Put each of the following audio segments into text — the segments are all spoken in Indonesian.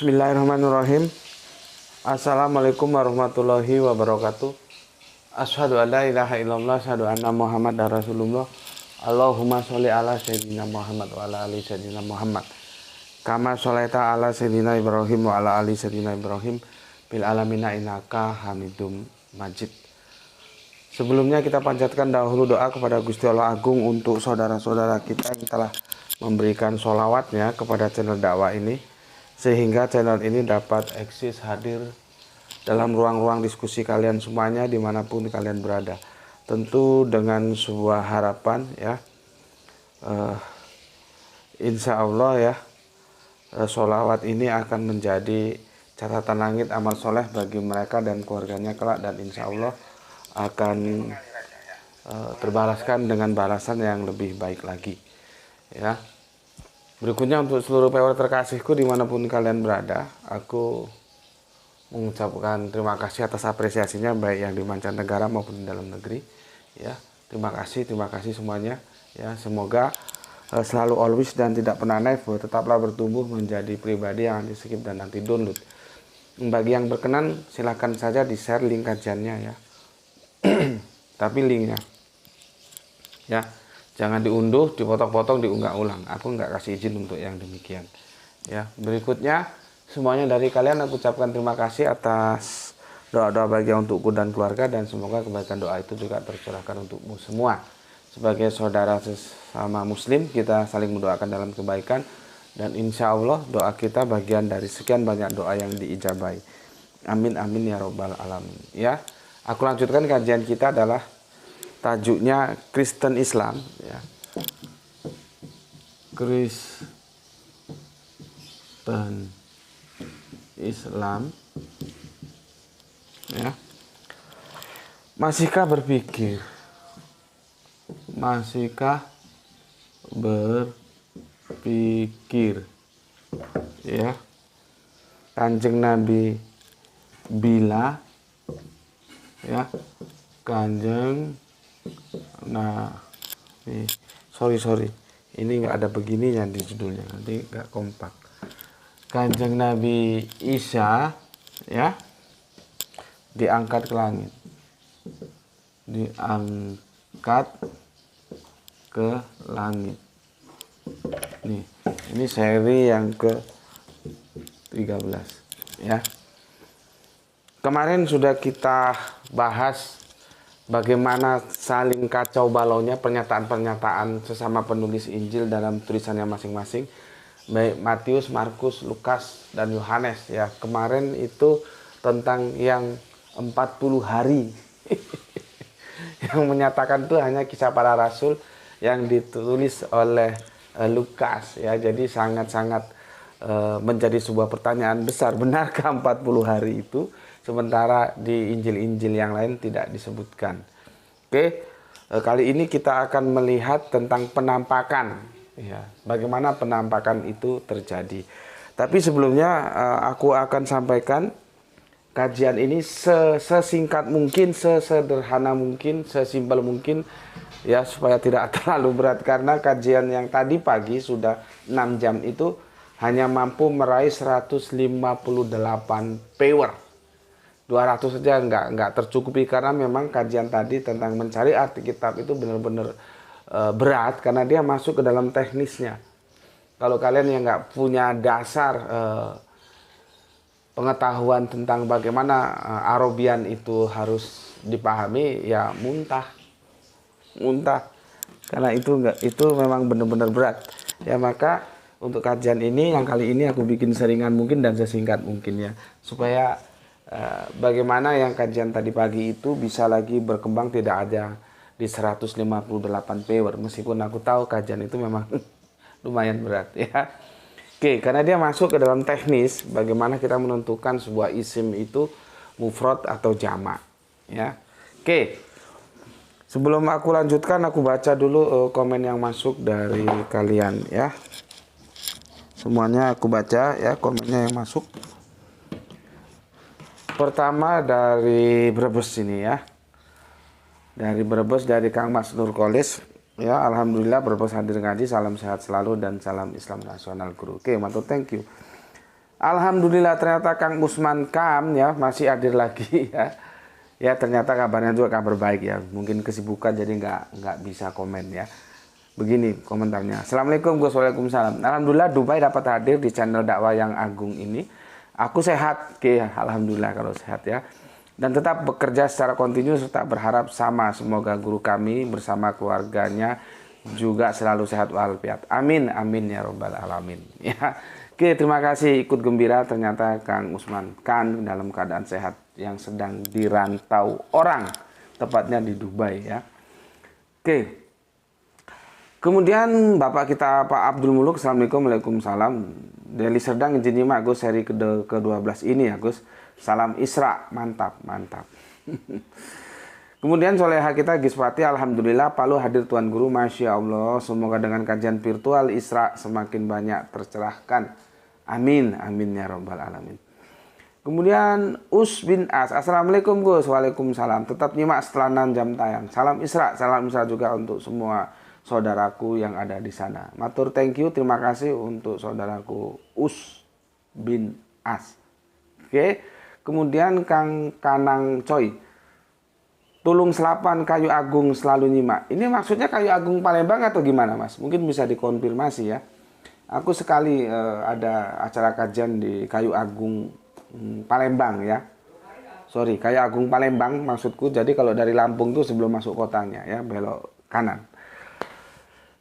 Bismillahirrahmanirrahim. Assalamualaikum warahmatullahi wabarakatuh. Asyhadu an la ilaha illallah, asyhadu anna Muhammadar Rasulullah. Allahumma sholli ala sayyidina Muhammad wa ala ali sayyidina Muhammad. Kama sholaita ala sayyidina Ibrahim wa ala ali sayyidina Ibrahim bil alamina innaka Hamidum Majid. Sebelumnya kita panjatkan dahulu doa kepada Gusti Allah Agung untuk saudara-saudara kita yang telah memberikan sholawatnya kepada channel dakwah ini, sehingga channel ini dapat eksis hadir dalam ruang-ruang diskusi kalian semuanya dimanapun kalian berada. Tentu dengan sebuah harapan ya, insya Allah ya, sholawat ini akan menjadi catatan langit amal soleh bagi mereka dan keluarganya kelak, dan insya Allah akan terbalaskan dengan balasan yang lebih baik lagi ya. Berikutnya untuk seluruh viewer terkasihku dimanapun kalian berada, aku mengucapkan terima kasih atas apresiasinya baik yang di mancanegara maupun di dalam negeri ya. Terima kasih semuanya ya. Semoga selalu always dan tidak pernah never, tetaplah bertumbuh menjadi pribadi yang anti skip dan anti download. Bagi yang berkenan silahkan saja di share link kajiannya ya. Tapi linknya ya, jangan diunduh, dipotong-potong, diunggah ulang. Aku nggak kasih izin untuk yang demikian ya. Berikutnya semuanya dari kalian aku ucapkan terima kasih atas doa-doa bahagia untukku dan keluarga, dan semoga kebaikan doa itu juga tercurahkan untukmu semua. Sebagai saudara sesama muslim, kita saling mendoakan dalam kebaikan, dan insya Allah doa kita bagian dari sekian banyak doa yang diijabahi. Amin amin ya robbal alamin ya. Aku lanjutkan, kajian kita adalah tajuknya Kristen Islam ya. Kristen Islam ya. Masihkah berpikir ya, Kanjeng Nabi bila ya, Kanjeng Nabi sorry ini nggak ada begininya di judulnya, nanti nggak kompak. Kanjeng Nabi Isa ya diangkat ke langit, nih, ini seri yang ke 13 ya. Kemarin sudah kita bahas bagaimana saling kacau balaunya pernyataan-pernyataan sesama penulis Injil dalam tulisannya masing-masing, baik Matius, Markus, Lukas, dan Yohanes ya. Kemarin itu tentang yang 40 hari yang menyatakan itu hanya kisah para rasul yang ditulis oleh Lukas ya. Jadi sangat-sangat menjadi sebuah pertanyaan besar, benarkah 40 hari itu, sementara di Injil-Injil yang lain tidak disebutkan. Oke, kali ini kita akan melihat tentang penampakan ya, bagaimana penampakan itu terjadi. Tapi sebelumnya aku akan sampaikan kajian ini sesingkat mungkin, sesederhana mungkin, sesimpel mungkin ya, supaya tidak terlalu berat, karena kajian yang tadi pagi sudah 6 jam itu hanya mampu meraih 158 viewer. 200 saja nggak tercukupi, karena memang kajian tadi tentang mencari arti kitab itu benar-benar berat, karena dia masuk ke dalam teknisnya. Kalau kalian yang nggak punya dasar pengetahuan tentang bagaimana Arabian itu harus dipahami, ya muntah, karena itu memang benar-benar berat ya. Maka untuk kajian ini yang kali ini aku bikin seringan mungkin dan sesingkat mungkin ya, supaya bagaimana yang kajian tadi pagi itu bisa lagi berkembang, tidak ada di 158 viewer, meskipun aku tahu kajian itu memang lumayan berat ya. Oke, karena dia masuk ke dalam teknis bagaimana kita menentukan sebuah isim itu mufrad atau jamak ya. Oke, sebelum aku lanjutkan, aku baca dulu komen yang masuk dari kalian ya. Semuanya aku baca ya komennya yang masuk. Pertama dari Brebes ini ya. Dari Brebes, dari Kang Mas Nurkolis ya. Alhamdulillah Brebes hadir ngaji, salam sehat selalu dan salam Islam nasional guru. Oke, mantap, thank you. Alhamdulillah ternyata Kang Usman Kam ya masih hadir lagi ya. Ya ternyata kabarnya juga kabar baik ya. Mungkin kesibukan jadi nggak bisa komen ya. Begini komentarnya. Assalamualaikum Gus. Waalaikumsalam. Alhamdulillah Dubai dapat hadir di channel dakwah yang agung ini. Aku sehat. Oke, alhamdulillah kalau sehat ya. Dan tetap bekerja secara kontinu serta berharap sama. Semoga guru kami bersama keluarganya juga selalu sehat walafiat. Amin, amin ya robbal alamin. Ya. Oke, terima kasih ikut gembira ternyata Kang Usman kan dalam keadaan sehat yang sedang dirantau orang, tepatnya di Dubai ya. Oke. Kemudian Bapak kita Pak Abdul Muluk, Assalamualaikum, Waalaikumsalam. Deli Serdang izin nyimak Gus seri ke-12 ini ya Gus. Salam Isra, mantap, mantap. Kemudian soleha kita Giswati, Alhamdulillah Palu hadir Tuan Guru, Masya Allah. Semoga dengan kajian virtual Isra semakin banyak tercerahkan. Amin, amin ya robbal alamin. Kemudian Us bin As, Assalamualaikum Gus, Waalaikumsalam. Tetap nyimak setelah 6 jam tayang. Salam Isra juga untuk semua saudaraku yang ada di sana. Matur thank you, terima kasih untuk saudaraku Us bin As. Oke, kemudian Kang Kanang Coy, Tulung Selapan Kayu Agung selalu nyimak. Ini maksudnya Kayu Agung Palembang atau gimana Mas? Mungkin bisa dikonfirmasi ya. Aku sekali ada acara kajian di Kayu Agung Palembang ya. Sorry, Kayu Agung Palembang maksudku. Jadi kalau dari Lampung tuh sebelum masuk kotanya ya, belok kanan.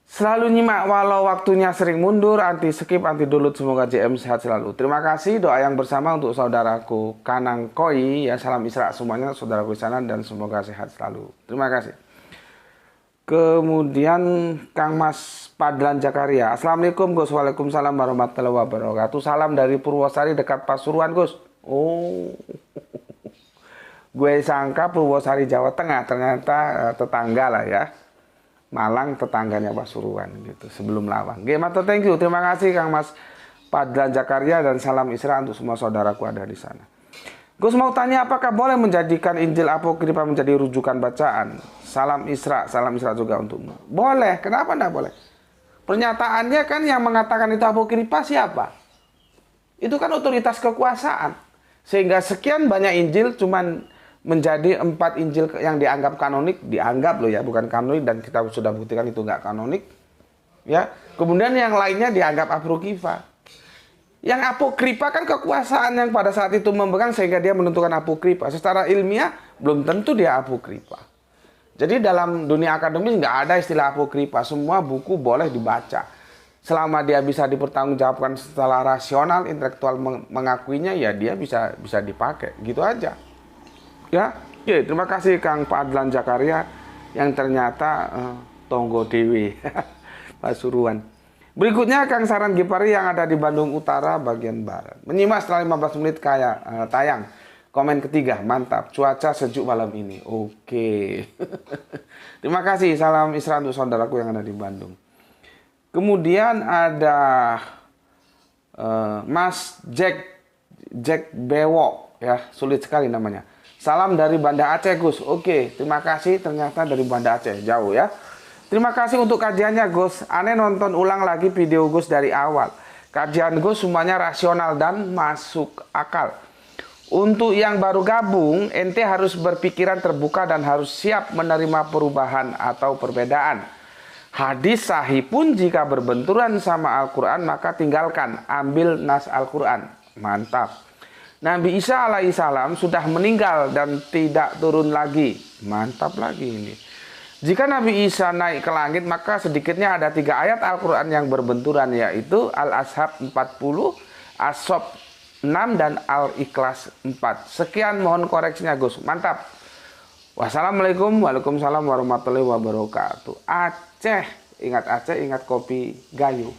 Selalu nyimak walau waktunya sering mundur, anti skip, anti download. Semoga JM sehat selalu. Terima kasih, doa yang bersama untuk saudaraku Kanang Koi ya. Salam Isra semuanya saudaraku di sana dan semoga sehat selalu. Terima kasih. Kemudian Kang Mas Padlan Jakaria, Assalamualaikum Gus, Waalaikumsalam warahmatullahi wabarakatuh. Salam dari Purwosari dekat Pasuruan Gus. Oh, gue sangka Purwosari Jawa Tengah, ternyata tetangga lah ya. Malang tetangganya Pasuruan gitu, sebelum Lawang. Oke, matur thank you. Terima kasih Kang Mas Padlan Jakaria dan salam Isra untuk semua saudaraku ada di sana. Gus mau tanya apakah boleh menjadikan Injil Apokripa menjadi rujukan bacaan? Salam Isra juga untukmu. Boleh, kenapa enggak boleh? Pernyataannya kan yang mengatakan itu Apokripa siapa? Itu kan otoritas kekuasaan. Sehingga sekian banyak Injil cuman menjadi 4 Injil yang dianggap kanonik, dianggap loh ya, bukan kanonik dan kita sudah buktikan itu enggak kanonik. Ya, kemudian yang lainnya dianggap Apokripa. Yang Apokripa kan kekuasaan yang pada saat itu memegang sehingga dia menentukan Apokripa. Secara ilmiah belum tentu dia Apokripa. Jadi dalam dunia akademis nggak ada istilah Apokripa. Semua buku boleh dibaca. Selama dia bisa dipertanggungjawabkan secara rasional, intelektual mengakuinya, ya dia bisa dipakai. Gitu aja. Ya, oke, terima kasih Kang Padlan Jakaria yang ternyata Tonggo Dewi Pasuruan. Berikutnya Kang Saran Gipari yang ada di Bandung Utara bagian barat. Menyimak setelah 15 menit tayang. Komen ketiga, mantap. Cuaca sejuk malam ini. Oke. Terima kasih. Salam Isra untuk saudaraku yang ada di Bandung. Kemudian ada Mas Jack Bewo ya, sulit sekali namanya. Salam dari Banda Aceh Gus. Oke, terima kasih. Ternyata dari Banda Aceh, jauh ya. Terima kasih untuk kajiannya Gus. Aneh nonton ulang lagi video Gus dari awal. Kajian Gus semuanya rasional dan masuk akal. Untuk yang baru gabung, ente harus berpikiran terbuka dan harus siap menerima perubahan atau perbedaan. Hadis sahih pun jika berbenturan sama Al-Quran maka tinggalkan, ambil nas Al-Quran. Mantap. Nabi Isa alaihissalam sudah meninggal dan tidak turun lagi. Mantap lagi ini. Jika Nabi Isa naik ke langit, maka sedikitnya ada 3 ayat Al-Quran yang berbenturan, yaitu Al-Ashab 40, As-Sof 6, dan Al-Ikhlas 4. Sekian, mohon koreksinya Gus. Mantap. Wassalamualaikum, waalaikumsalam warahmatullahi wabarakatuh. Aceh, ingat Aceh, ingat kopi Gayo.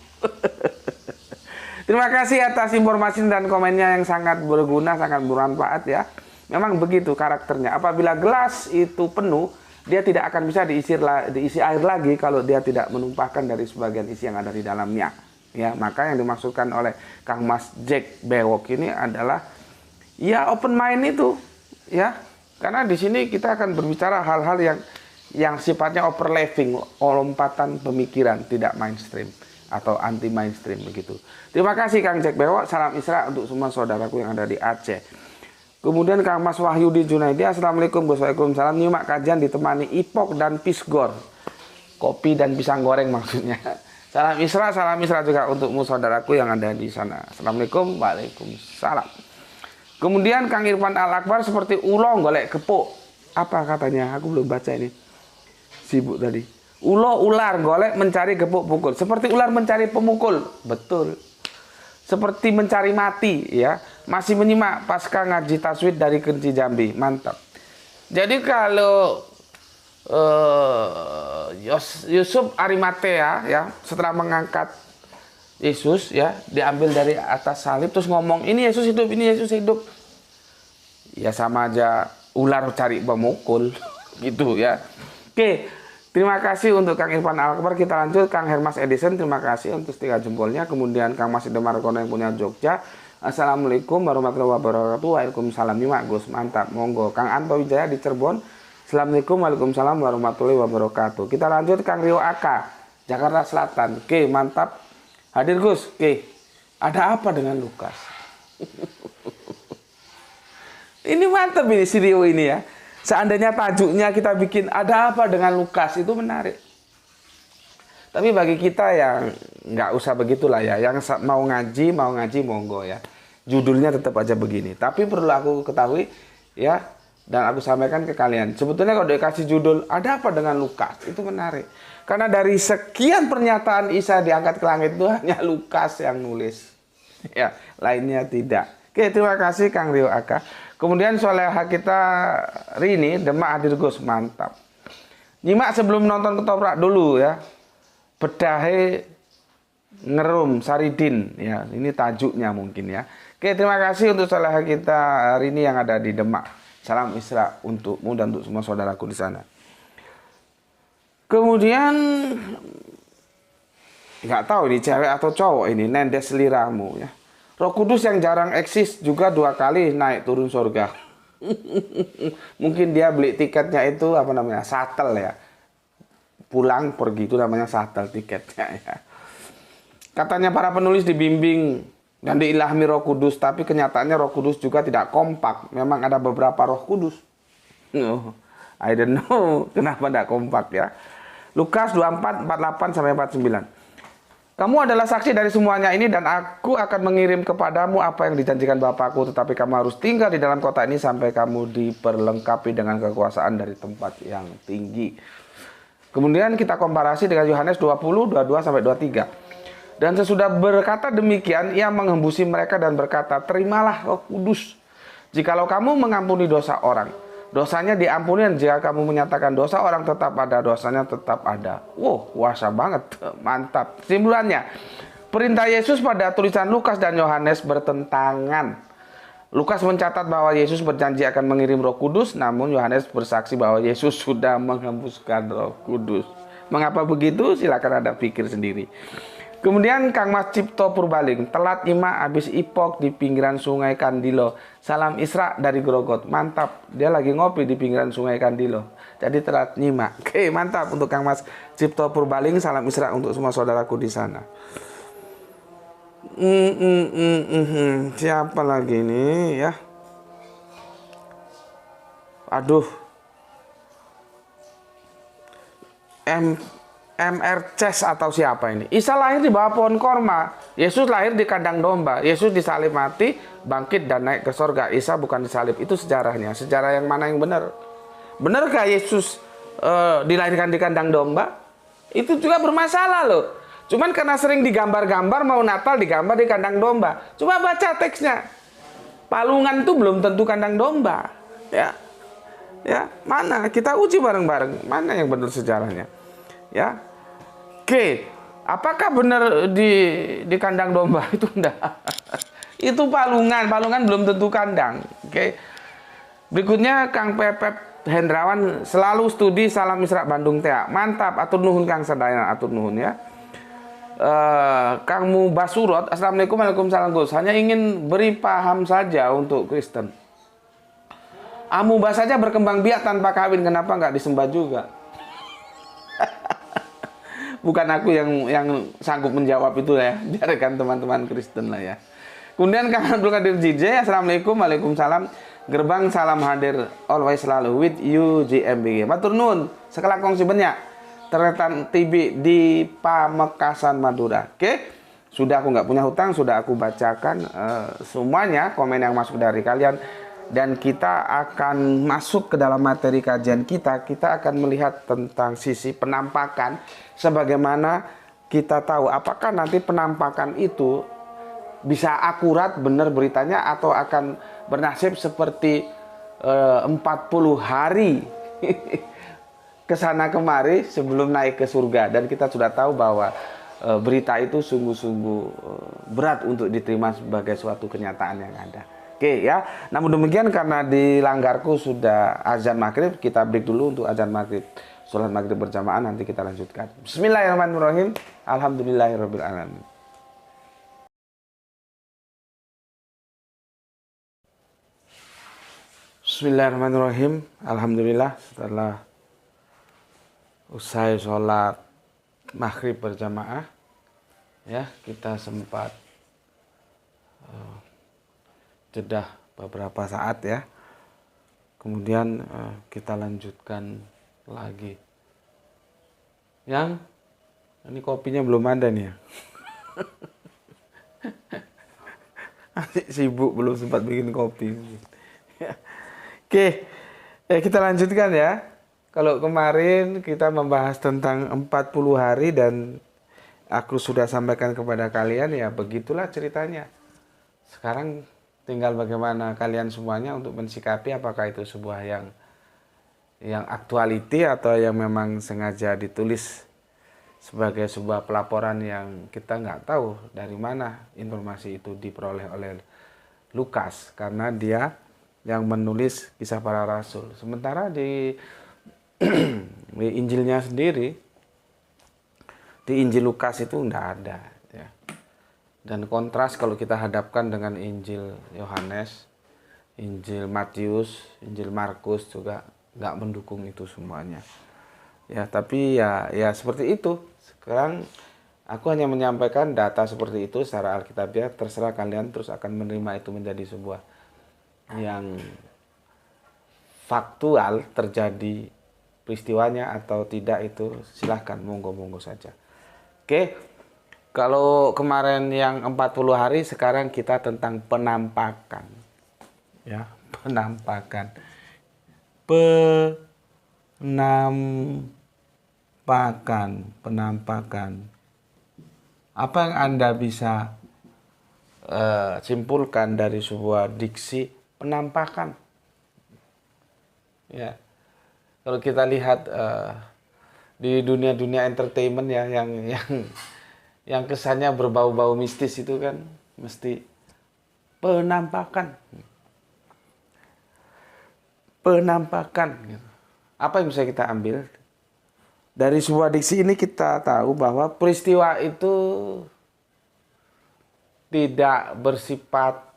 Terima kasih atas informasi dan komennya yang sangat berguna, sangat bermanfaat ya. Memang begitu karakternya. Apabila gelas itu penuh, dia tidak akan bisa diisi air lagi kalau dia tidak menumpahkan dari sebagian isi yang ada di dalamnya. Ya, maka yang dimaksudkan oleh Kang Mas Jack Bewok ini adalah ya open mind itu, ya. Karena di sini kita akan berbicara hal-hal yang sifatnya overlapping, lompatan pemikiran, tidak mainstream. atau anti mainstream begitu. Terima kasih Kang Jack Bewok, salam Isra untuk semua saudaraku yang ada di Aceh. Kemudian Kang Mas Wahyudi Junaidi, Assalamualaikum, Waalaikumsalam. Nyimak kajian ditemani ipok dan pisgor, kopi dan pisang goreng maksudnya. Salam Isra juga untukmu saudaraku yang ada di sana. Assalamualaikum, waalaikumsalam. Kemudian Kang Irfan Al Akbar, seperti ulo golek kepuk. Apa katanya? Aku belum baca ini. Sibuk tadi. Ulo ular golek mencari gepuk pukul. Seperti ular mencari pemukul. Betul. Seperti mencari mati ya. Masih menyimak pasca ngaji taswid dari Kenci Jambi. Mantap. Jadi kalau Yusuf Arimatea ya, setelah mengangkat Yesus ya, diambil dari atas salib terus ngomong ini Yesus hidup, ini Yesus hidup. Ya sama aja ular cari pemukul gitu ya. Oke, terima kasih untuk Kang Irfan Al Akbar. Kita lanjut Kang Hermas Edison, terima kasih untuk 3 jempolnya. Kemudian Kang Mas Demarkono yang punya Jogja, Assalamualaikum warahmatullahi wabarakatuh. Waalaikumsalam. Nyimak Gus, mantap, monggo. Kang Anto Wijaya di Cirebon, Assalamualaikum, waalaikumsalam warahmatullahi wabarakatuh. Kita lanjut Kang Rio Aka, Jakarta Selatan. Oke, mantap. Hadir Gus. Oke, ada apa dengan Lukas? Ini mantap ini si Rio ini ya. Seandainya tajuknya kita bikin ada apa dengan Lukas, itu menarik. Tapi bagi kita yang nggak usah begitulah ya, yang mau ngaji monggo ya. Judulnya tetap aja begini. Tapi perlu aku ketahui ya, dan aku sampaikan ke kalian. Sebetulnya kalau dikasih judul ada apa dengan Lukas, itu menarik. Karena dari sekian pernyataan Isa diangkat ke langit itu hanya Lukas yang nulis. Ya, lainnya tidak. Oke, terima kasih Kang Rio Aka. Kemudian soleha kita Rini, Demak hadir Gus, mantap. Nyimak sebelum nonton ketoprak dulu ya. Bedahe ngerum Saridin ya, ini tajuknya mungkin ya. Oke, terima kasih untuk soleha kita Rini yang ada di Demak. Salam Isra untukmu dan untuk semua saudaraku di sana. Kemudian nggak tahu ini cewek atau cowok ini, nendes liramu ya. Roh Kudus yang jarang eksis juga 2 kali naik turun surga. Mungkin dia beli tiketnya itu apa namanya, shuttle ya. Pulang pergi itu namanya shuttle tiketnya ya. Katanya para penulis dibimbing dan diilhami Roh Kudus, tapi kenyataannya Roh Kudus juga tidak kompak. Memang ada beberapa Roh Kudus. I don't know kenapa tidak kompak ya. Lukas 24, 48 sampai 49. Kamu adalah saksi dari semuanya ini dan aku akan mengirim kepadamu apa yang dijanjikan Bapakku, tetapi kamu harus tinggal di dalam kota ini sampai kamu diperlengkapi dengan kekuasaan dari tempat yang tinggi. Kemudian kita komparasi dengan Yohanes 20, 22 sampai 23. Dan sesudah berkata demikian, ia menghembusi mereka dan berkata, terimalah Roh Kudus. Jikalau kamu mengampuni dosa orang, dosanya diampuni, dan jika kamu menyatakan dosa orang tetap ada, dosanya tetap ada. Wow, kuasa banget, mantap. Kesimpulannya, perintah Yesus pada tulisan Lukas dan Yohanes bertentangan. Lukas mencatat bahwa Yesus berjanji akan mengirim Roh Kudus, namun Yohanes bersaksi bahwa Yesus sudah menghembuskan Roh Kudus. Mengapa begitu? Silakan Anda pikir sendiri. Kemudian Kang Mas Cipto Purbaling, telat nyimak habis ipok di pinggiran Sungai Kandilo. Salam Isra dari Grogot. Mantap, dia lagi ngopi di pinggiran Sungai Kandilo. Jadi telat nyimak. Oke, mantap untuk Kang Mas Cipto Purbaling. Salam Isra untuk semua saudaraku di sana. Siapa lagi nih ya? Aduh. MR Ces atau siapa ini? Isa lahir di bawah pohon korma. Yesus lahir di kandang domba. Yesus disalib mati, bangkit dan naik ke sorga. Isa bukan disalib. Itu sejarahnya. Sejarah yang mana yang benar? Benarkah Yesus dilahirkan di kandang domba? Itu juga bermasalah loh. Cuman karena sering digambar-gambar, mau Natal digambar di kandang domba. Coba baca teksnya. Palungan itu belum tentu kandang domba. Ya, mana? Kita uji bareng-bareng. Mana yang benar sejarahnya? Ya. Oke, apakah benar di kandang domba itu enggak? Itu palungan belum tentu kandang. Oke. Berikutnya Kang Pepep Hendrawan, selalu studi Salam Isra Bandung Tea. Mantap, atur nuhun Kang Sadayana, atur nuhun ya. Kang Mubasurot, Assalamualaikum, waalaikumsalam Gus. Hanya ingin beri paham saja untuk Kristen. Amuba saja berkembang biak tanpa kawin, kenapa nggak disembah juga? bukan aku yang sanggup menjawab itu ya. Biarkan teman-teman Kristen lah ya. Kemudian Kang Abdul Qadir JJ, Assalamualaikum, Waalaikumsalam. Gerbang salam hadir always selalu with you JMBG. Matur nuwun, sekala kongsi banyak. Teretan TB di Pamekasan Madura. Oke, sudah aku nggak punya hutang, sudah aku bacakan semuanya komen yang masuk dari kalian. Dan kita akan masuk ke dalam materi kajian kita. Kita akan melihat tentang sisi penampakan. Sebagaimana kita tahu apakah nanti penampakan itu bisa akurat benar beritanya atau akan bernasib seperti 40 hari kesana kemari sebelum naik ke surga. Dan kita sudah tahu bahwa berita itu sungguh-sungguh berat untuk diterima sebagai suatu kenyataan yang ada. Oke ya, namun demikian karena dilanggarku sudah azan maghrib, kita break dulu untuk azan maghrib. Sholat maghrib berjamaah, nanti kita lanjutkan. Bismillahirrahmanirrahim. Alhamdulillahirrahmanirrahim. Bismillahirrahmanirrahim. Alhamdulillah, setelah usai sholat maghrib berjamaah ya, kita sempat jeda beberapa saat ya, kemudian kita lanjutkan lagi. Yang ini kopinya belum ada nih ya. Sibuk, belum sempat bikin kopi. Oke, kita lanjutkan ya. Kalau kemarin kita membahas tentang 40 hari dan aku sudah sampaikan kepada kalian ya, begitulah ceritanya. Sekarang tinggal bagaimana kalian semuanya untuk mensikapi apakah itu sebuah yang aktuality atau yang memang sengaja ditulis sebagai sebuah pelaporan yang kita nggak tahu dari mana informasi itu diperoleh oleh Lukas, karena dia yang menulis kisah para rasul. Sementara di Injilnya sendiri, di Injil Lukas itu enggak ada ya. Dan kontras kalau kita hadapkan dengan Injil Yohanes, Injil Matius, Injil Markus juga enggak mendukung itu semuanya. Ya, tapi ya seperti itu. Sekarang aku hanya menyampaikan data seperti itu secara alkitabiah, terserah kalian terus akan menerima itu menjadi sebuah yang faktual terjadi peristiwanya atau tidak, itu silahkan, monggo-monggo saja. Oke, kalau kemarin yang 40 hari, sekarang kita tentang penampakan ya, penampakan apa yang Anda bisa simpulkan dari sebuah diksi penampakan ya? Kalau kita lihat di dunia entertainment ya, yang kesannya berbau-bau mistis itu kan mesti penampakan. Gitu. Apa yang bisa kita ambil dari sebuah diksi ini? Kita tahu bahwa peristiwa itu tidak bersifat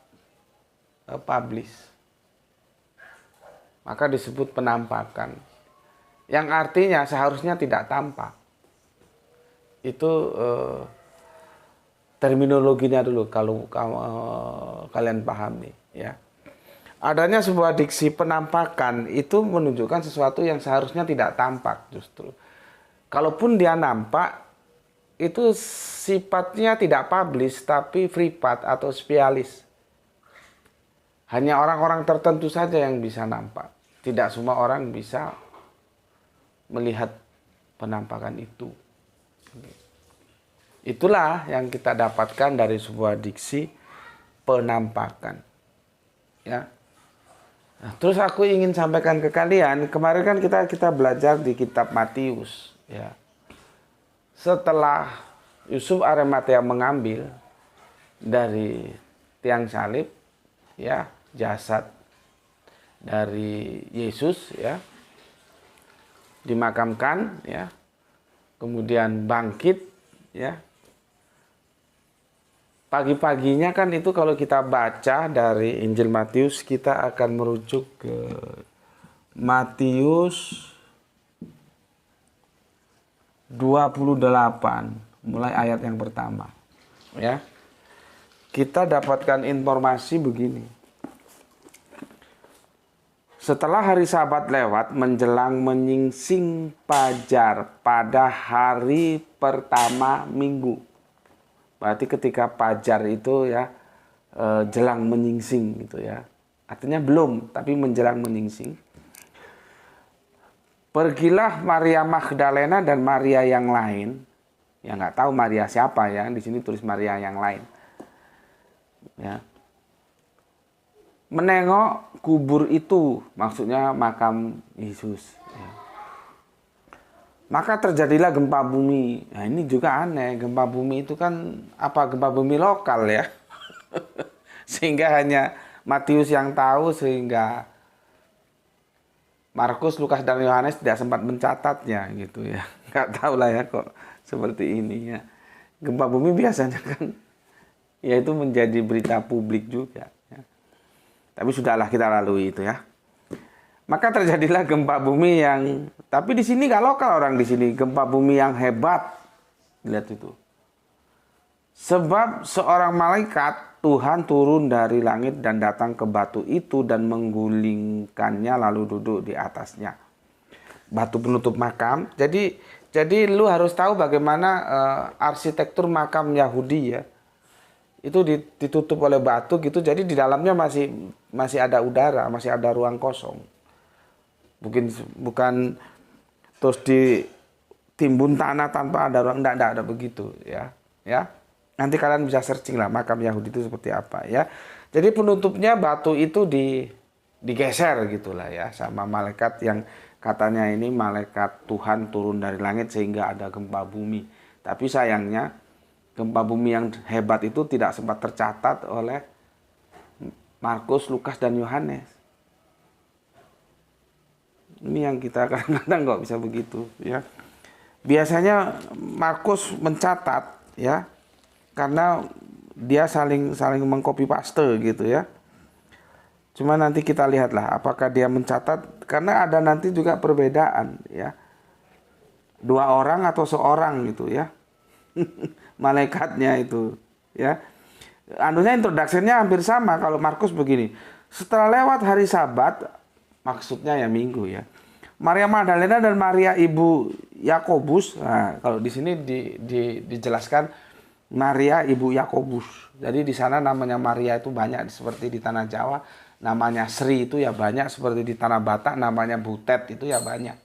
publish, maka disebut penampakan, yang artinya seharusnya tidak tampak. Itu terminologinya dulu kalau kalian pahami ya. Adanya sebuah diksi penampakan itu menunjukkan sesuatu yang seharusnya tidak tampak. Justru kalaupun dia nampak, itu sifatnya tidak publish tapi privat atau spesialis. Hanya orang-orang tertentu saja yang bisa nampak. Tidak semua orang bisa melihat penampakan itu. Itulah yang kita dapatkan dari sebuah diksi penampakan. Ya. Nah, terus aku ingin sampaikan ke kalian, kemarin kan kita belajar di kitab Matius. Ya. Setelah Yusuf Arimatea mengambil dari tiang salib, ya, jasad dari Yesus ya, dimakamkan ya, kemudian bangkit ya. Pagi-paginya kan itu kalau kita baca dari Injil Matius, kita akan merujuk ke Matius 28 mulai ayat yang pertama. Ya. Kita dapatkan informasi begini. Setelah hari Sabat lewat menjelang menyingsing fajar pada hari pertama minggu. Berarti ketika fajar itu ya jelang menyingsing gitu ya. Artinya belum, tapi menjelang menyingsing. Pergilah Maria Magdalena dan Maria yang lain. Ya nggak tahu Maria siapa ya, di sini tulis Maria yang lain. Ya. Menengok kubur itu, maksudnya makam Yesus. Ya. Maka terjadilah gempa bumi. Nah ini juga aneh, gempa bumi itu kan apa, gempa bumi lokal ya. Sehingga hanya Matius yang tahu, sehingga Markus, Lukas, dan Yohanes tidak sempat mencatatnya gitu ya. Nggak tahu lah ya kok seperti ini ya. Gempa bumi biasanya kan ya itu menjadi berita publik juga. Tapi sudahlah kita lalui itu ya. Maka terjadilah gempa bumi yang, tapi di sini nggak lokal orang di sini, gempa bumi yang hebat. Lihat itu. Sebab seorang malaikat Tuhan turun dari langit dan datang ke batu itu dan menggulingkannya lalu duduk di atasnya. Batu penutup makam. Jadi lu harus tahu bagaimana arsitektur makam Yahudi ya. Itu ditutup oleh batu gitu, jadi di dalamnya masih ada udara, masih ada ruang kosong. Bukan terus ditimbun tanah tanpa ada ruang, enggak ada begitu ya. Ya. Nanti kalian bisa searching lah makam Yahudi itu seperti apa ya. Jadi penutupnya batu itu digeser gitulah ya sama malaikat yang katanya ini malaikat Tuhan turun dari langit sehingga ada gempa bumi. Tapi sayangnya gempa bumi yang hebat itu tidak sempat tercatat oleh Markus, Lukas, dan Yohanes. Ini yang kita kadang-kadang nggak bisa begitu ya. Biasanya Markus mencatat ya, karena dia saling mengcopy paste gitu ya. Cuma nanti kita lihatlah apakah dia mencatat, karena ada nanti juga perbedaan ya. 2 orang atau seorang gitu ya. Malaikatnya itu ya. Anunya introduction-nya hampir sama. Kalau Markus begini, setelah lewat hari Sabat, maksudnya ya minggu ya, Maria Magdalena dan Maria ibu Yakobus. Nah, kalau di sini dijelaskan Maria ibu Yakobus. Jadi di sana namanya Maria itu banyak, seperti di tanah Jawa namanya Sri itu ya banyak, seperti di tanah Batak namanya Butet itu ya banyak.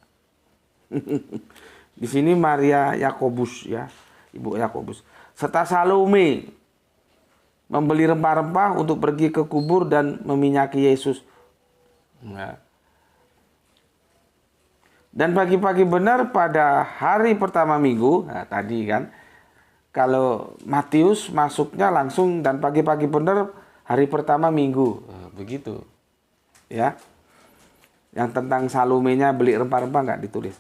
Di sini Maria Yakobus ya. Ibu Yakobus, serta Salome membeli rempah-rempah untuk pergi ke kubur dan meminyaki Yesus. Nah. Dan pagi-pagi benar pada hari pertama minggu, nah, tadi kan, kalau Matius masuknya langsung dan pagi-pagi benar hari pertama minggu, nah, begitu, ya. Yang tentang Salome-nya beli rempah-rempah nggak ditulis.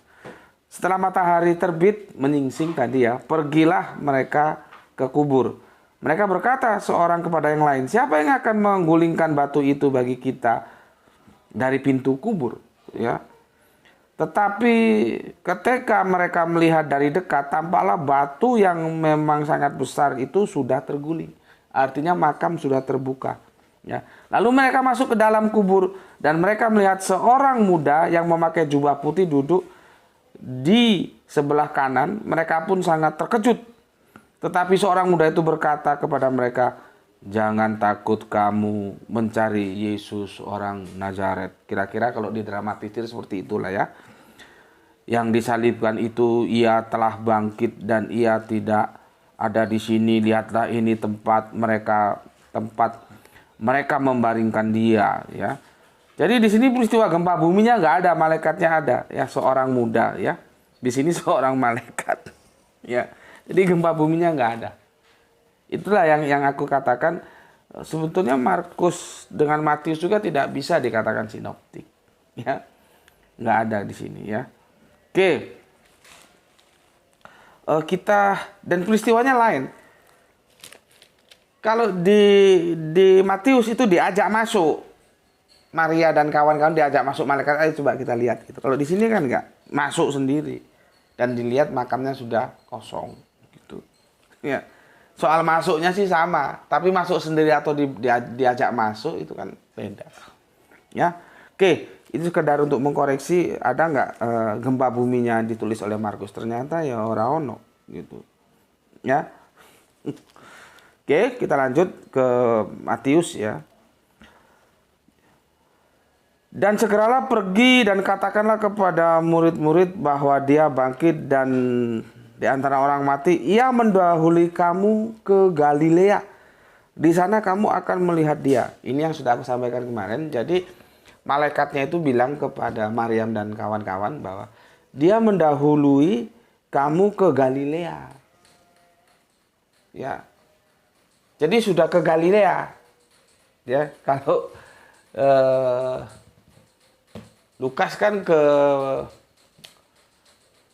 Setelah matahari terbit menyingsing tadi ya, pergilah mereka ke kubur. Mereka berkata seorang kepada yang lain, siapa yang akan menggulingkan batu itu bagi kita dari pintu kubur? Ya. Tetapi ketika mereka melihat dari dekat, tampaklah batu yang memang sangat besar itu sudah terguling. Artinya makam sudah terbuka. Ya. Lalu mereka masuk ke dalam kubur dan mereka melihat seorang muda yang memakai jubah putih duduk di sebelah kanan. Mereka pun sangat terkejut. Tetapi seorang muda itu berkata kepada mereka, jangan takut kamu mencari Yesus orang Nazaret. Kira-kira kalau didramatisir seperti itulah ya. Yang disalibkan itu ia telah bangkit dan ia tidak ada di sini. Lihatlah ini tempat mereka membaringkan dia ya. Jadi di sini peristiwa gempa buminya nggak ada, malaikatnya ada ya, seorang muda ya. Di sini seorang malaikat ya. Jadi gempa buminya nggak ada. Itulah yang aku katakan, sebetulnya Markus dengan Matius juga tidak bisa dikatakan sinoptik ya. Nggak ada di sini ya. Oke. Kita dan peristiwanya lain. Kalau di Matius itu diajak masuk. Maria dan kawan-kawan diajak masuk malaikat. Ayo coba kita lihat gitu. Kalau di sini kan enggak, masuk sendiri. dan dilihat makamnya sudah kosong gitu. Ya. Soal masuknya sih sama, tapi masuk sendiri atau diajak masuk itu kan beda. Ya. Oke, itu sekedar untuk mengkoreksi, ada nggak gempa buminya ditulis oleh Markus? Ternyata ya ora ono gitu. Ya. Oke, kita lanjut ke Matius ya. Dan segeralah pergi dan katakanlah kepada murid-murid bahwa dia bangkit dan di antara orang mati, ia mendahului kamu ke Galilea. Di sana kamu akan melihat dia. Ini yang sudah aku sampaikan kemarin. Jadi malaikatnya itu bilang kepada Maryam dan kawan-kawan bahwa dia mendahului kamu ke Galilea. Ya. Jadi sudah ke Galilea. Ya, kalau Lukas kan ke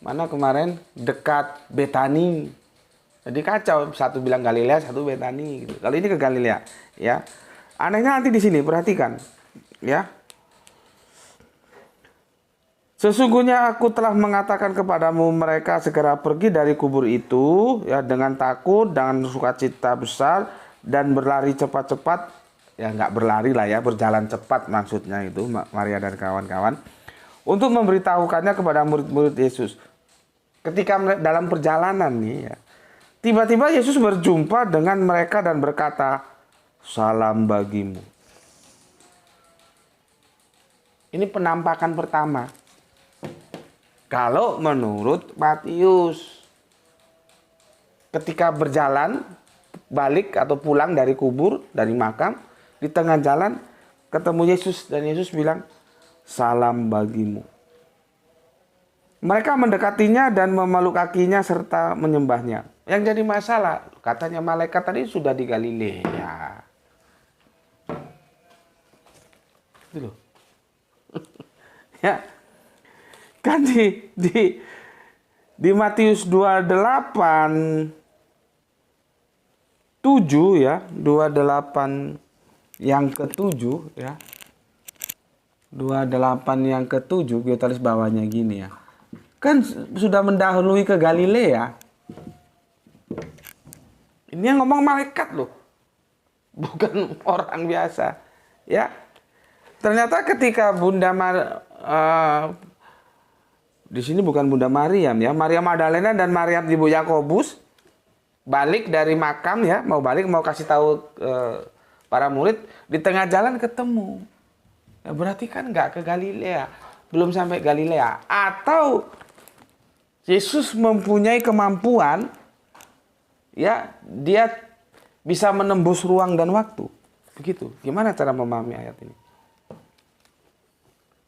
mana kemarin, dekat Betani. Jadi kacau, satu bilang Galilea, satu Betani gitu. Kalau ini ke Galilea, ya. Anehnya nanti di sini, perhatikan, ya. Sesungguhnya aku telah mengatakan kepadamu mereka segera pergi dari kubur itu, ya, dengan takut, dengan sukacita besar dan berlari cepat-cepat, ya nggak berlari lah ya, berjalan cepat maksudnya itu Maria dan kawan-kawan, untuk memberitahukannya kepada murid-murid Yesus. Ketika dalam perjalanan nih ya, tiba-tiba Yesus berjumpa dengan mereka dan berkata, "Salam bagimu." Ini penampakan pertama. Kalau menurut Matius, ketika berjalan balik atau pulang dari kubur, dari makam, di tengah jalan ketemu Yesus dan Yesus bilang, "Salam bagimu." Mereka mendekatinya dan memeluk kakinya serta menyembahnya. Yang jadi masalah, katanya malaikat tadi sudah di Galilea. Itu loh. Ya. Kan di Matius 28 7 ya, 28 yang ke-7 ya. 28 yang ke-7 gue tulis bawahnya gini ya. Kan sudah mendahului ke Galilea. Ini yang ngomong malaikat loh. Bukan orang biasa. Ya. Ternyata ketika di sini bukan Bunda Maryam ya, Maria Magdalena dan Maryam ibu Yakobus balik dari makam ya, mau kasih tahu para murid, di tengah jalan ketemu. Ya, berarti kan nggak ke Galilea, belum sampai Galilea. Atau Yesus mempunyai kemampuan, ya, dia bisa menembus ruang dan waktu. Begitu. Gimana cara memahami ayat ini?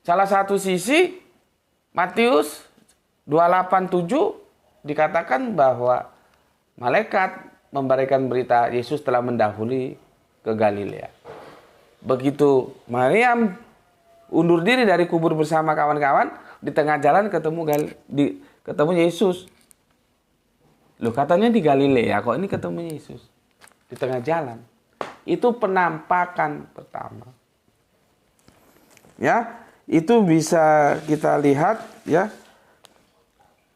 Salah satu sisi, Matius 28:7 dikatakan bahwa malaikat memberikan berita Yesus telah mendahului ke Galilea. Begitu Maryam undur diri dari kubur bersama kawan-kawan, di tengah jalan ketemu Yesus. Loh, katanya di Galilea, kok ini ketemu Yesus di tengah jalan. Itu penampakan pertama. Ya, itu bisa kita lihat ya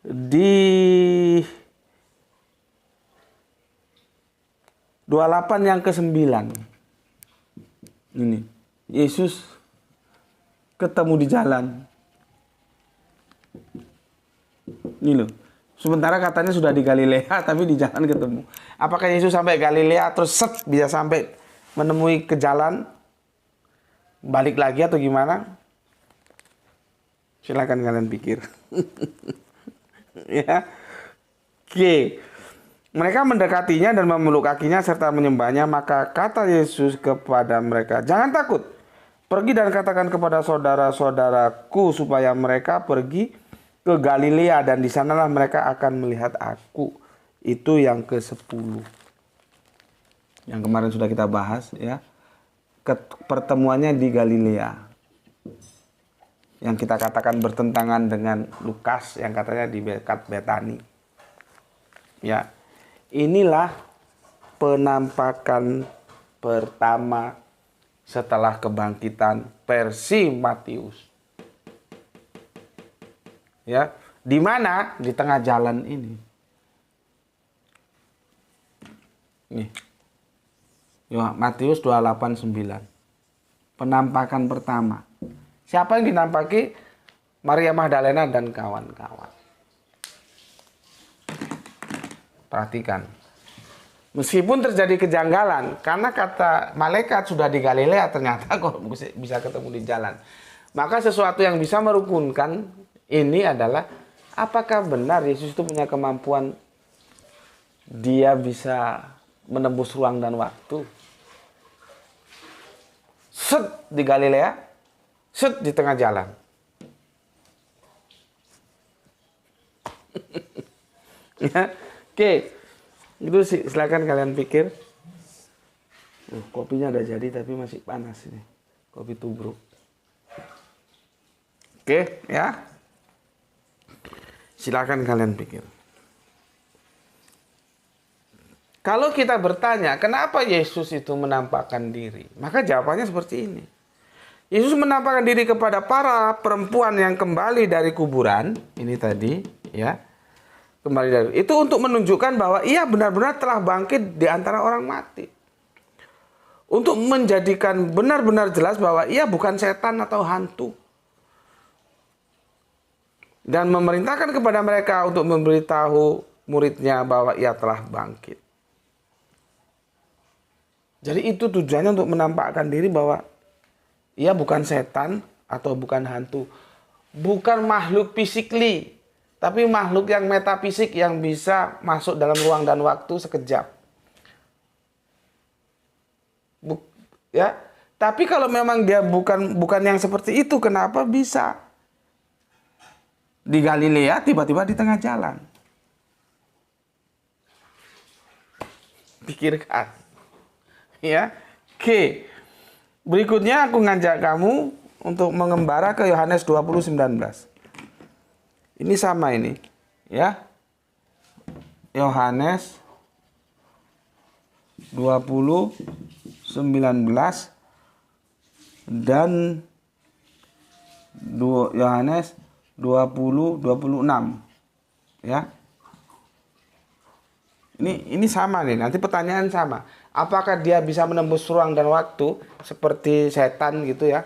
di 28 yang ke-9. Ini Yesus ketemu di jalan. Ini loh. Sementara katanya sudah di Galilea, tapi di jalan ketemu. Apakah Yesus sampai Galilea terus bisa sampai menemui ke jalan, balik lagi atau gimana? Silakan kalian pikir. Ya. Oke. Mereka mendekatinya dan memeluk kakinya serta menyembahnya. Maka kata Yesus kepada mereka, "Jangan takut. Pergi dan katakan kepada saudara-saudaraku supaya mereka pergi ke Galilea dan di sanalah mereka akan melihat aku." Itu yang ke-10. Yang kemarin sudah kita bahas ya. Pertemuannya di Galilea. Yang kita katakan bertentangan dengan Lukas yang katanya di dekat Betani. Ya. Inilah penampakan pertama setelah kebangkitan versi Matius. Ya, Di mana? Di tengah jalan ini. Nih. Matius 28:9. Penampakan pertama. Siapa yang dinampaki? Maria Magdalena dan kawan-kawan. Perhatikan. Meskipun terjadi kejanggalan, karena kata malaikat sudah di Galilea, ternyata kok bisa ketemu di jalan. Maka sesuatu yang bisa merukunkan ini adalah, apakah benar Yesus itu punya kemampuan dia bisa menembus ruang dan waktu? Set di Galilea, set di tengah jalan. Ya, oke. Itu sih, silakan kalian pikir. Kopinya udah jadi tapi masih panas ini. Kopi tubruk. Oke, ya. Silakan kalian pikir. Kalau kita bertanya, kenapa Yesus itu menampakkan diri? Maka jawabannya seperti ini. Yesus menampakkan diri kepada para perempuan yang kembali dari kuburan. Ini tadi, ya. Kembali dari itu untuk menunjukkan bahwa ia benar-benar telah bangkit di antara orang mati. Untuk menjadikan benar-benar jelas bahwa ia bukan setan atau hantu. Dan memerintahkan kepada mereka untuk memberitahu muridnya bahwa ia telah bangkit. Jadi itu tujuannya untuk menampakkan diri bahwa ia bukan setan atau bukan hantu. Bukan makhluk physically. Tapi makhluk yang metafisik yang bisa masuk dalam ruang dan waktu sekejap. Ya, tapi kalau memang dia bukan yang seperti itu, kenapa bisa di Galilea tiba-tiba di tengah jalan? Pikirkan. Ya. Oke. Berikutnya aku ngajak kamu untuk mengembara ke Yohanes 20:19. Ini sama ini, ya. Yohanes 20:19 dan Yohanes 20:26. Ya. Ini sama nih. Nanti pertanyaan sama. Apakah dia bisa menembus ruang dan waktu seperti setan gitu ya?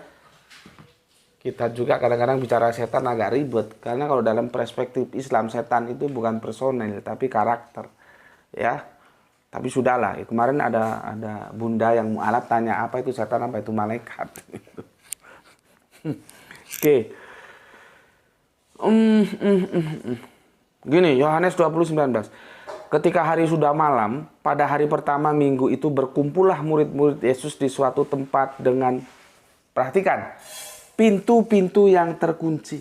Kita juga kadang-kadang bicara setan agak ribet. Karena kalau dalam perspektif Islam, setan itu bukan personel, tapi karakter. Ya, tapi sudahlah. Kemarin ada bunda yang mualaf tanya, apa itu setan, apa itu malaikat. Oke. Gini, Yohanes 20:19. Ketika hari sudah malam, pada hari pertama minggu itu berkumpullah murid-murid Yesus di suatu tempat dengan, perhatikan, pintu-pintu yang terkunci.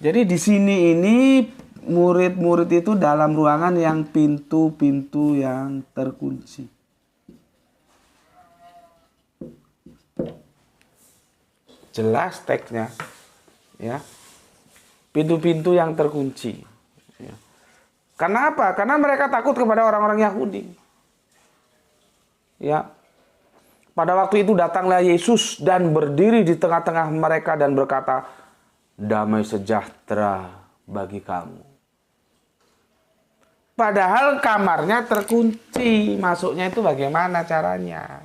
Jadi di sini ini murid-murid itu dalam ruangan yang pintu-pintu yang terkunci. Jelas teksnya, ya. Pintu-pintu yang terkunci. Ya. Karena apa? Karena mereka takut kepada orang-orang Yahudi. Ya. Pada waktu itu datanglah Yesus dan berdiri di tengah-tengah mereka dan berkata, damai sejahtera bagi kamu. Padahal kamarnya terkunci, masuknya itu bagaimana caranya?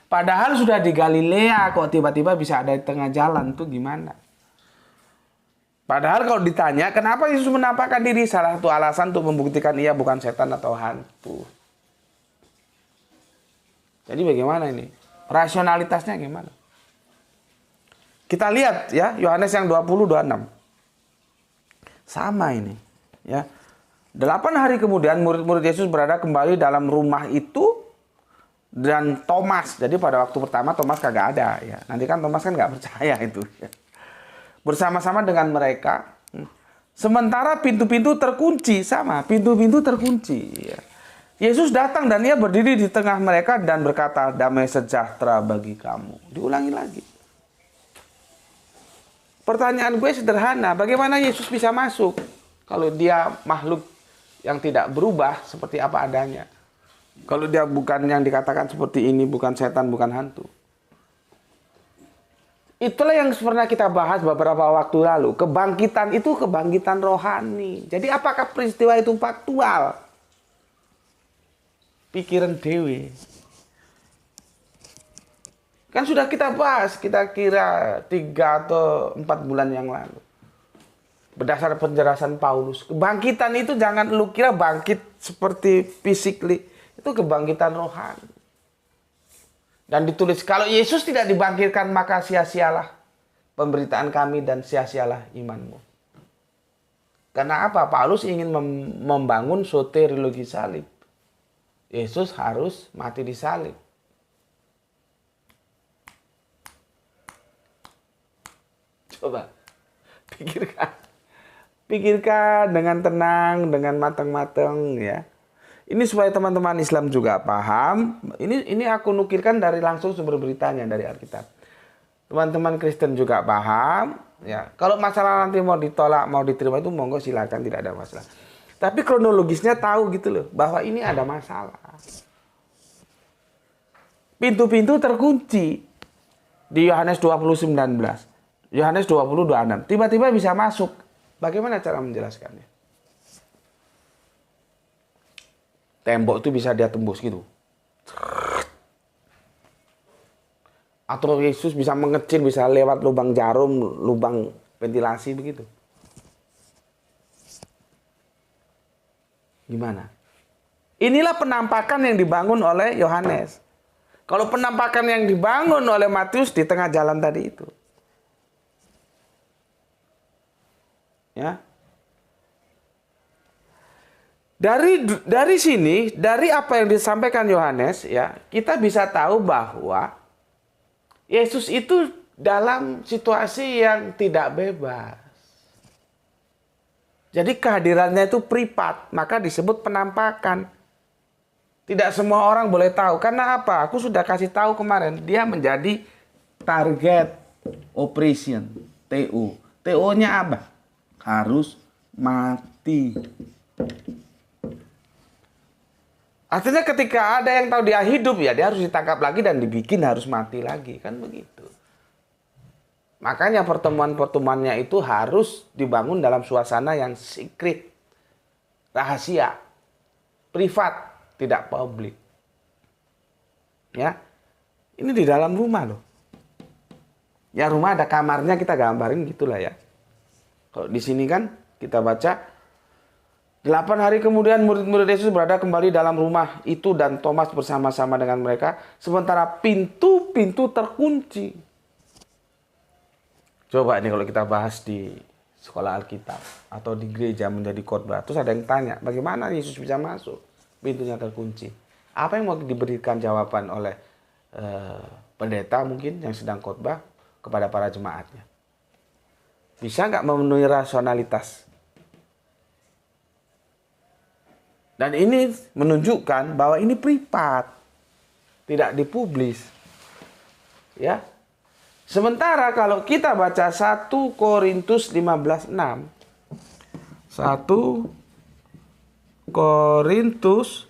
Padahal sudah di Galilea, kok tiba-tiba bisa ada di tengah jalan, itu gimana? Padahal kalau ditanya, kenapa Yesus menampakkan diri? Salah satu alasan untuk membuktikan ia bukan setan atau hantu. Jadi bagaimana ini? Rasionalitasnya gimana? Kita lihat ya, Yohanes yang 20:26. Sama ini. Ya. 8 hari kemudian murid-murid Yesus berada kembali dalam rumah itu dan Thomas. Jadi pada waktu pertama Thomas kagak ada ya. Nanti kan Thomas kan nggak percaya itu. Ya. Bersama-sama dengan mereka. Sementara pintu-pintu terkunci, sama pintu-pintu terkunci. Ya. Yesus datang dan ia berdiri di tengah mereka dan berkata, damai sejahtera bagi kamu. Diulangi lagi. Pertanyaan gue sederhana, bagaimana Yesus bisa masuk kalau dia makhluk yang tidak berubah seperti apa adanya? Kalau dia bukan yang dikatakan seperti ini, bukan setan, bukan hantu. Itulah yang pernah kita bahas beberapa waktu lalu. Kebangkitan itu kebangkitan rohani. Jadi apakah peristiwa itu faktual? Pikiran dewi. Kan sudah kita bahas, kita kira 3 atau 4 bulan yang lalu. Berdasar penjelasan Paulus. Kebangkitan itu jangan lu kira bangkit seperti physically. Itu kebangkitan rohani. Dan ditulis, kalau Yesus tidak dibangkitkan maka sia-sialah pemberitaan kami dan sia-sialah imanmu. Karena apa? Paulus ingin membangun soteriologi salib. Yesus harus mati di salib. Coba pikirkan. Pikirkan dengan tenang, dengan matang-matang ya. Ini supaya teman-teman Islam juga paham. Ini aku nukilkan dari langsung sumber beritanya dari Alkitab. Teman-teman Kristen juga paham. Ya, kalau masalah nanti mau ditolak, mau diterima itu monggo silakan, tidak ada masalah. Tapi kronologisnya tahu gitu loh, bahwa ini ada masalah. Pintu-pintu terkunci di Yohanes 20:19. Yohanes 20:26. Tiba-tiba bisa masuk. Bagaimana cara menjelaskannya? Tembok itu bisa dia tembus gitu. Atau Yesus bisa mengecil, bisa lewat lubang jarum, lubang ventilasi begitu. Gimana? Inilah penampakan yang dibangun oleh Yohanes. Kalau penampakan yang dibangun oleh Matius di tengah jalan tadi itu. Ya. Dari sini, dari apa yang disampaikan Yohanes, ya, kita bisa tahu bahwa Yesus itu dalam situasi yang tidak bebas. Jadi kehadirannya itu privat, maka disebut penampakan. Tidak semua orang boleh tahu. Karena apa? Aku sudah kasih tahu kemarin, dia menjadi target operation, TO. TO-nya apa? Harus mati. Artinya ketika ada yang tahu dia hidup, ya dia harus ditangkap lagi dan dibikin harus mati lagi. Kan begitu. Makanya pertemuan-pertemuannya itu harus dibangun dalam suasana yang secret. Rahasia. Privat. Tidak publik. Ya. Ini di dalam rumah loh. Ya rumah ada kamarnya, kita gambarin gitulah ya. Kalau di sini kan kita baca 8 hari kemudian murid-murid Yesus berada kembali dalam rumah itu dan Thomas bersama-sama dengan mereka. Sementara pintu-pintu terkunci. Coba ini kalau kita bahas di sekolah Alkitab atau di gereja menjadi khotbah. Terus ada yang tanya, bagaimana Yesus bisa masuk? Pintunya terkunci. Apa yang mau diberikan jawaban oleh pendeta mungkin yang sedang khotbah kepada para jemaatnya? Bisa nggak memenuhi rasionalitas? Dan ini menunjukkan bahwa ini privat, tidak dipublis. Ya. Sementara kalau kita baca 1 Korintus 15:6. 1 Korintus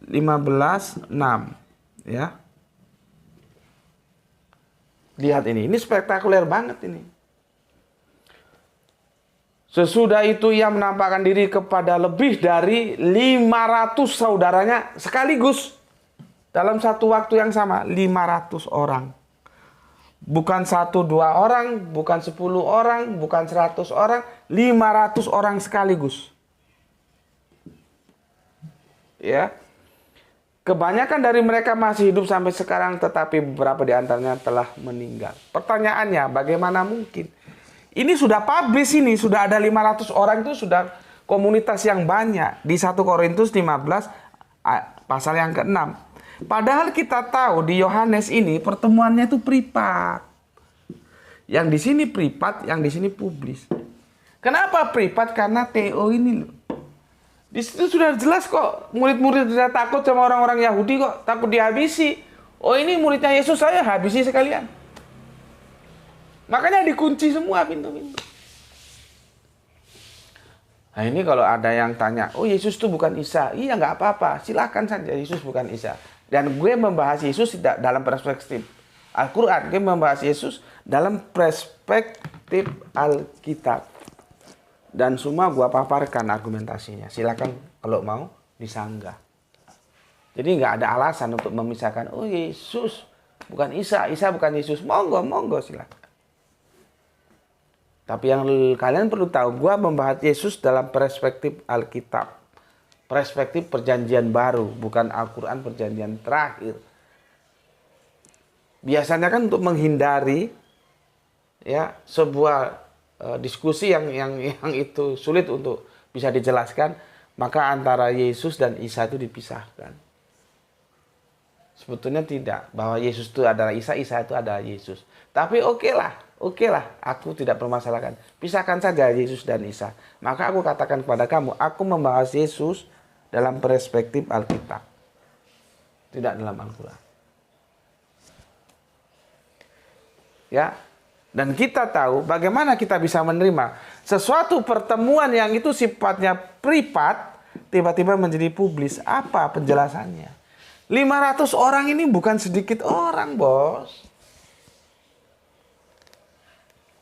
15:6, ya. Lihat ini spektakuler banget ini. Sesudah itu ia menampakkan diri kepada lebih dari 500 saudaranya sekaligus. Dalam satu waktu yang sama, 500 orang. Bukan 1-2 orang, bukan 10 orang, bukan 100 orang, 500 orang sekaligus. Ya. Kebanyakan dari mereka masih hidup sampai sekarang, tetapi beberapa di antaranya telah meninggal. Pertanyaannya, bagaimana mungkin? Ini sudah publish ini, sudah ada 500 orang itu sudah komunitas yang banyak. Di 1 Korintus 15 pasal yang ke-6. Padahal kita tahu di Yohanes ini pertemuannya itu privat. Yang di sini privat, yang di sini publis. Kenapa privat? Karena TO ini loh. Di situ sudah jelas kok, murid-murid sudah takut sama orang-orang Yahudi kok, takut dihabisi. Oh ini muridnya Yesus, saya habisi sekalian. Makanya dikunci semua pintu-pintu. Nah ini kalau ada yang tanya, oh Yesus itu bukan Isa. Iya nggak apa-apa, silakan saja Yesus bukan Isa. Dan gue membahas Yesus tidak dalam perspektif Al-Quran, kita membahas Yesus dalam perspektif Alkitab. Dan semua gua paparkan argumentasinya. Silakan kalau mau disanggah. Jadi nggak ada alasan untuk memisahkan, oh Yesus bukan Isa, Isa bukan Yesus. Monggo, monggo silakan. Tapi yang kalian perlu tahu, gua membahas Yesus dalam perspektif Alkitab. Perspektif perjanjian baru, bukan Al-Quran perjanjian terakhir. Biasanya kan untuk menghindari ya sebuah diskusi yang itu sulit untuk bisa dijelaskan, maka antara Yesus dan Isa itu dipisahkan. Sebetulnya tidak, bahwa Yesus itu adalah Isa, Isa itu adalah Yesus. Tapi oke lah, aku tidak permasalahkan. Pisahkan saja Yesus dan Isa. Maka aku katakan kepada kamu, aku membahas Yesus dalam perspektif Alkitab, tidak dalam Al-Quran. Ya, dan kita tahu bagaimana kita bisa menerima sesuatu pertemuan yang itu sifatnya privat tiba-tiba menjadi publis. Apa penjelasannya? 500 orang ini bukan sedikit orang, bos.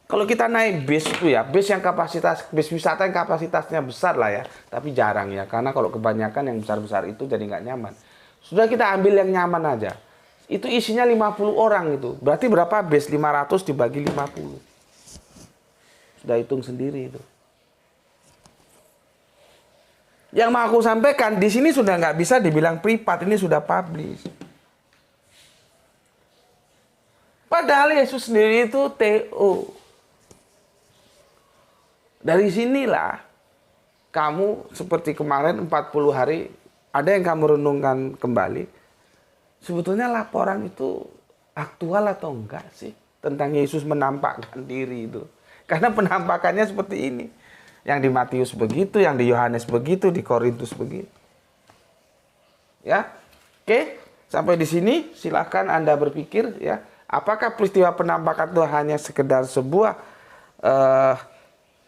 Kalau kita naik bis itu ya, bis wisata yang kapasitasnya besar lah ya, tapi jarang ya, karena kalau kebanyakan yang besar-besar itu jadi nggak nyaman. Sudah kita ambil yang nyaman aja. Itu isinya 50 orang itu. Berarti berapa bis? 500 dibagi 50. Sudah hitung sendiri itu. Yang mau aku sampaikan, di sini sudah nggak bisa dibilang privat, ini sudah publish. Padahal Yesus sendiri itu TO. Dari sinilah kamu seperti kemarin 40 hari, ada yang kamu renungkan kembali. Sebetulnya laporan itu aktual atau enggak sih tentang Yesus menampakkan diri itu. Karena penampakannya seperti ini. Yang di Matius begitu, yang di Yohanes begitu, di Korintus begitu. Ya, oke. Sampai di sini silahkan Anda berpikir ya. Apakah peristiwa penampakan itu hanya sekedar sebuah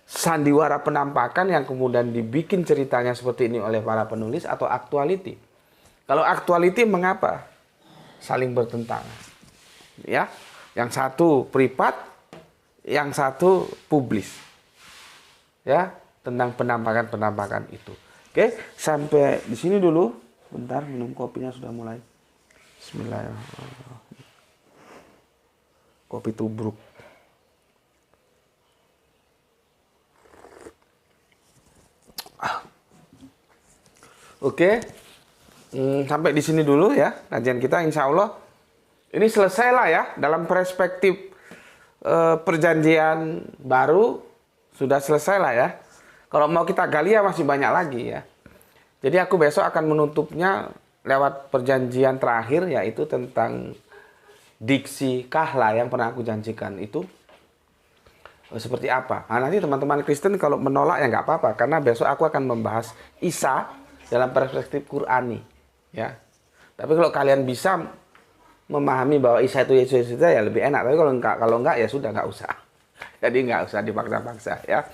sandiwara penampakan yang kemudian dibikin ceritanya seperti ini oleh para penulis, atau aktualiti? Kalau aktualiti, mengapa saling bertentangan? Ya, yang satu privat, yang satu publis. Ya, tentang penampakan itu. Oke, sampai di sini dulu. Bentar, minum kopinya sudah mulai. Bismillahirrahmanirrahim. Kopi tubruk. Oke. Sampai di sini dulu ya kajian kita, insya Allah ini selesai lah ya dalam perspektif perjanjian baru, sudah selesai lah ya. Kalau mau kita gali ya masih banyak lagi ya. Jadi aku besok akan menutupnya lewat perjanjian terakhir, yaitu tentang diksi kahla yang pernah aku janjikan itu seperti apa. Nah, nanti teman-teman Kristen kalau menolak ya nggak apa-apa, karena besok aku akan membahas Isa dalam perspektif Qurani. Ya, tapi kalau kalian bisa memahami bahwa Isa itu Yesus ya lebih enak. Tapi kalau enggak ya sudah, nggak usah. Jadi nggak usah dipaksa-paksa ya.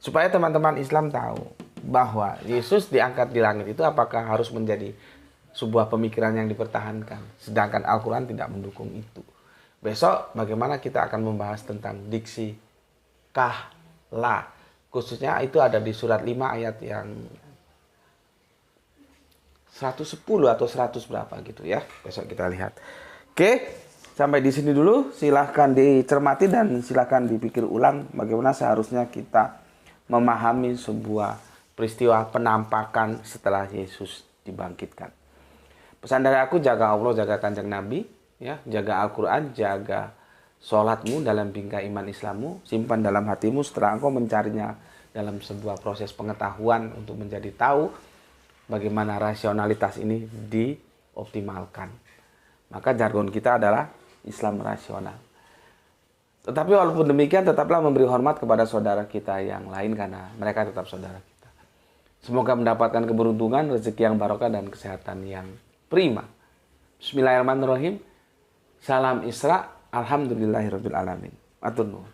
Supaya teman-teman Islam tahu bahwa Yesus diangkat di langit itu apakah harus menjadi sebuah pemikiran yang dipertahankan, sedangkan Al-Quran tidak mendukung itu. Besok bagaimana kita akan membahas tentang diksi kahla, khususnya itu ada di surat 5 ayat yang 110 atau 100 berapa gitu ya. Besok kita lihat. Oke, sampai di sini dulu. Silahkan dicermati dan silahkan dipikir ulang bagaimana seharusnya kita memahami sebuah peristiwa penampakan setelah Yesus dibangkitkan. Pesan dari aku, jaga Allah, jaga Kanjeng Nabi, ya, jaga Al-Quran, jaga sholatmu dalam bingkai iman Islammu, simpan dalam hatimu setelah engkau mencarinya dalam sebuah proses pengetahuan untuk menjadi tahu bagaimana rasionalitas ini dioptimalkan. Maka jargon kita adalah Islam rasional. Tetapi walaupun demikian, tetaplah memberi hormat kepada saudara kita yang lain karena mereka tetap saudara kita. Semoga mendapatkan keberuntungan, rezeki yang barokah, dan kesehatan yang prima. Bismillahirrahmanirrahim. Salam Isra. Alhamdulillahirrabbilalamin. Atur nuhun.